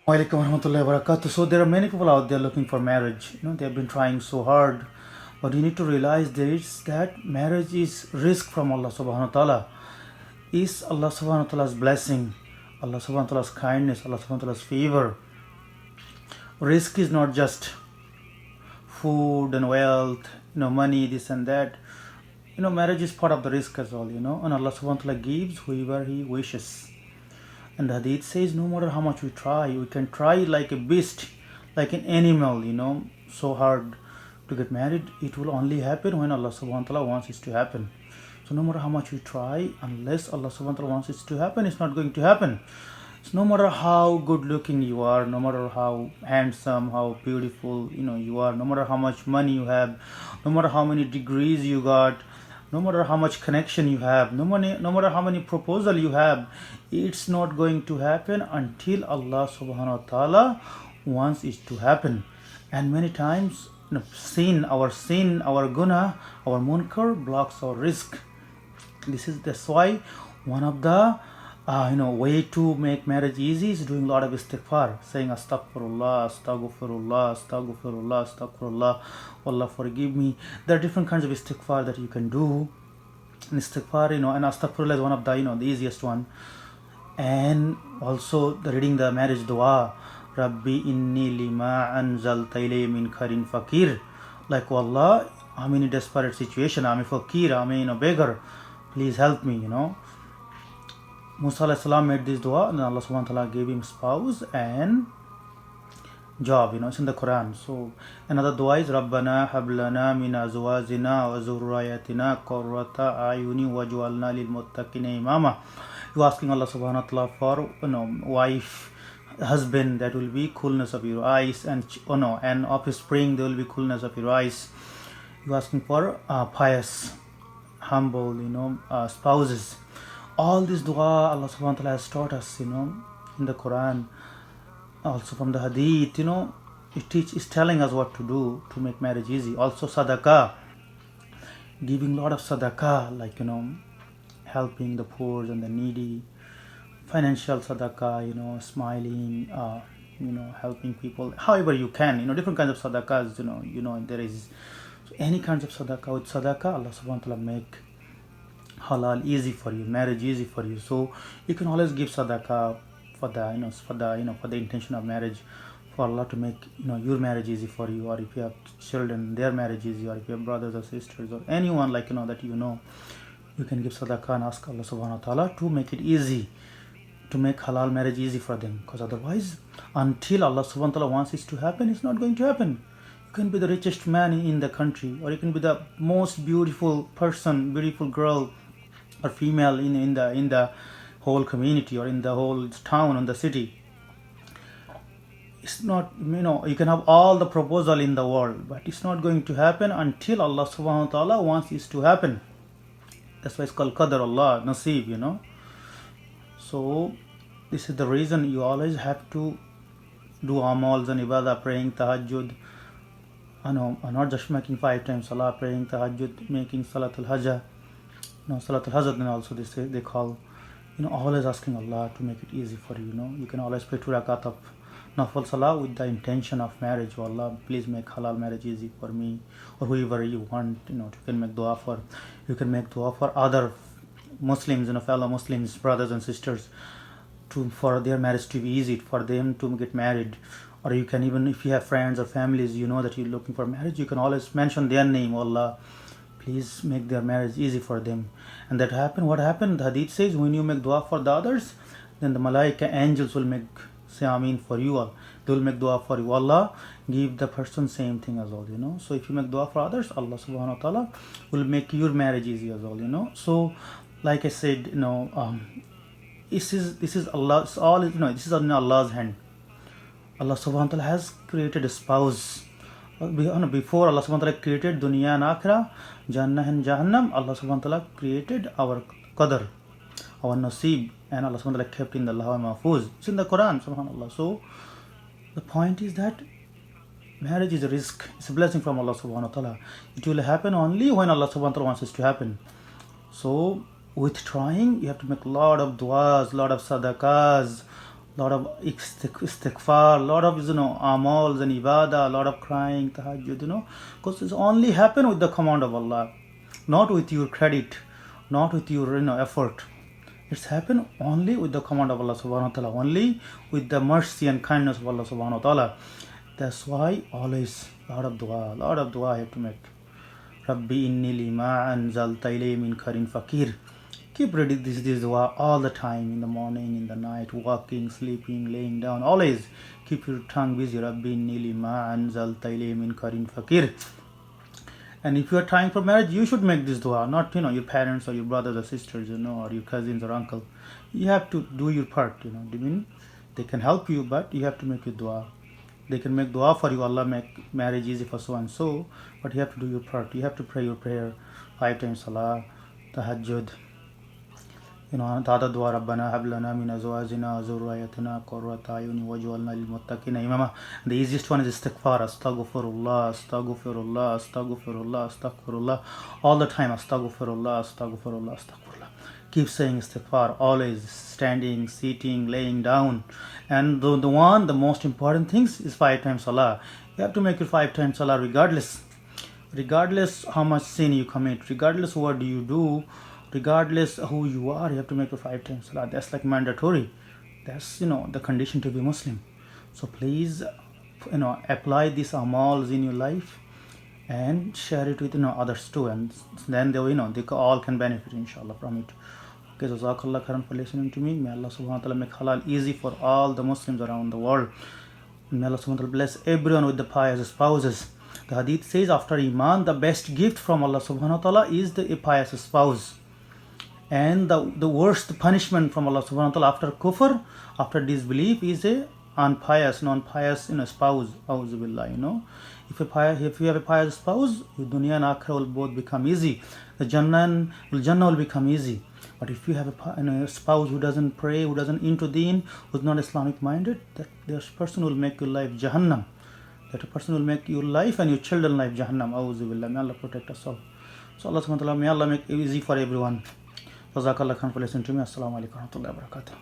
Walaikum warahmatullahi wabarakatuh. So there are many people out there looking for marriage. They have been trying so hard, but you need to realize there is that marriage is risk from Allah Subhanahu wa Taala. Is Allah Subhanahu wa Taala's blessing, Allah Subhanahu wa Taala's kindness, Allah Subhanahu wa Taala's favor. Risk is not just food and wealth, money, this and that. Marriage is part of the risk as well. And Allah Subhanahu wa Taala gives whoever He wishes. And the hadith says, no matter how much we try, we can try like a beast, like an animal, so hard to get married. It will only happen when Allah subhanahu wa ta'ala wants it to happen. So no matter how much we try, unless Allah subhanahu wa ta'ala wants it to happen, it's not going to happen. So no matter how good looking you are, no matter how handsome, how beautiful you are, no matter how much money you have, no matter how many degrees you got, no matter how much connection you have, no matter how many proposal you have, it's not going to happen until Allah subhanahu wa ta'ala wants it to happen. And many times our sin, our guna, our munkar blocks our risk. That's why one of the way to make marriage easy is doing a lot of istighfar, saying astaghfirullah, astaghfirullah, astaghfirullah, astaghfirullah, Allah forgive me. There are different kinds of istighfar that you can do. And istighfar, and astaghfirullah is one of the easiest one. And also the reading the marriage dua, Rabbi inni lima anzalta ilay min kharin fakir. Like, Allah, I'm in a desperate situation, I'm a fakir, I'm a beggar, please help me. Musa alayhi salam made this dua, and Allah subhanahu wa ta'ala gave him spouse and job. It's in the Quran. So another dua is Rabbana hablana min azwajina wa zurriyatina qurrata ayuni waj'alna lil muttaqina imama. You're asking Allah subhanahu wa ta'ala for wife, husband, that will be coolness of your eyes, and and offspring, there will be coolness of your eyes. You're asking for pious, humble, spouses. All this dua Allah subhanahu wa ta'ala has taught us, in the Quran, also from the hadith, it's telling us what to do to make marriage easy. Also sadaqah, giving a lot of sadaqah, like, helping the poor and the needy, financial sadaqah, smiling, helping people, however you can, different kinds of sadaqahs, there is. So any kinds of sadaqah, with sadaqah, Allah subhanahu wa ta'ala make halal easy for you, marriage easy for you. So you can always give sadaqah for the intention of marriage, for Allah to make your marriage easy for you, or if you have children, their marriage easy, or if you have brothers or sisters or anyone that you can give sadaqah and ask Allah subhanahu wa ta'ala to make it easy, to make halal marriage easy for them. Because otherwise, until Allah subhanahu wa ta'ala wants it to happen, it's not going to happen. You can be the richest man in the country, or you can be the most beautiful person, beautiful girl or female in the whole community, or in the whole town and the city. It's not, you can have all the proposal in the world, but it's not going to happen until Allah subhanahu wa ta'ala wants it to happen. That's why it's called Qadar, Allah, Naseeb, So this is the reason you always have to do amals and ibadah, praying tahajjud, not just making 5 times salah, praying tahajjud, making salatul hajjah, salatul hajjah, then also they call, always asking Allah to make it easy for you. You can always pray 2 rakat of nafal salah with the intention of marriage. Oh Allah, please make halal marriage easy for me, or whoever you want. You can make dua for. You can make dua for other Muslims, fellow Muslims, brothers and sisters, for their marriage to be easy, for them to get married. Or you can, even if you have friends or families, that you're looking for marriage, you can always mention their name. Oh Allah, please make their marriage easy for them. And that happened. What happened? The hadith says, when you make dua for the others, then the malaika, angels, will say Ameen for you all. They will make dua for you. Allah, give the person same thing as well. So if you make dua for others, Allah subhanahu wa ta'ala will make your marriage easy as well. So like I said, this is Allah. It's all this is in Allah's hand. Allah subhanahu wa ta'ala has created a spouse. Before Allah subhanahu wa ta'ala created dunya and akhirah, Jannah and Jahannam, Allah subhanahu wa ta'ala created our Qadar, our Naseeb, and Allah subhanahu wa ta'ala kept in the Lawh Mahfuz. It's in the Quran, subhanAllah. So the point is that marriage is a risk. It's a blessing from Allah subhanahu wa ta'ala. It will happen only when Allah subhanahu wa ta'ala wants it to happen. So with trying, you have to make a lot of du'as, lot of sadaqahs, lot of istighfar, lot of amals and ibadah, lot of crying, tahajjud, because it's only happen with the command of Allah, not with your credit, not with your effort. It's happened only with the command of Allah subhanahu wa ta'ala, only with the mercy and kindness of Allah subhanahu wa ta'ala. That's why always lot of dua I have to make. Rabbi inni lima anzalta ilay min karin fakir. Keep reading this dua all the time, in the morning, in the night, walking, sleeping, laying down, always keep your tongue busy. Rabbi inni lima anzalta ilay min karin fakir. And if you are trying for marriage, you should make this dua, not your parents or your brothers or sisters, or your cousins or uncle. You have to do your part. They can help you, but you have to make your dua. They can make dua for you. Allah make marriage easy for so and so, but you have to do your part. You have to pray your prayer 5 times salah, tahajjud. Tada dua Rabbana hab lana min azwajina wa zurriyatina qurrata ayuni waj'alna lil muttaqina imama. The easiest one is istighfar. Astaghfirullah, astaghfirullah, astaghfirullah, astaghfirullah. All the time, astaghfirullah, astaghfirullah, astaghfirullah. Keep saying istighfar, always, standing, sitting, laying down. And the most important things is 5 times salah. You have to make it 5 times salah regardless how much sin you commit, regardless what you do, regardless who you are. You have to make it 5 times salah. That's like mandatory. That's the condition to be Muslim. So please apply these amals in your life and share it with others too, and then they all can benefit inshallah from it. Okay, jazakallah khairan for listening to me. May Allah subhanahu wa ta'ala make halal easy for all the Muslims around the world. May Allah subhanahu wa ta'ala bless everyone with the pious spouses. The hadith says, after iman, the best gift from Allah subhanahu wa ta'ala is the pious spouse. And the worst punishment from Allah subhanahu wa ta'ala after kufr, after disbelief, is a non-pious spouse. Auzu billah, If you have a pious spouse, your dunya and akhirah will both become easy. The Jannah will become easy. But if you have a spouse who doesn't pray, who doesn't into deen, who's not Islamic minded, that person will make your life Jahannam. That person will make your life and your children's life Jahannam. Auzu billah. May Allah protect us all. So Allah subhanahu wa ta'ala, may Allah make it easy for everyone. Jazakallah khan for listening to me. Assalamu alaikum wa rahmatullahi wa barakatuh.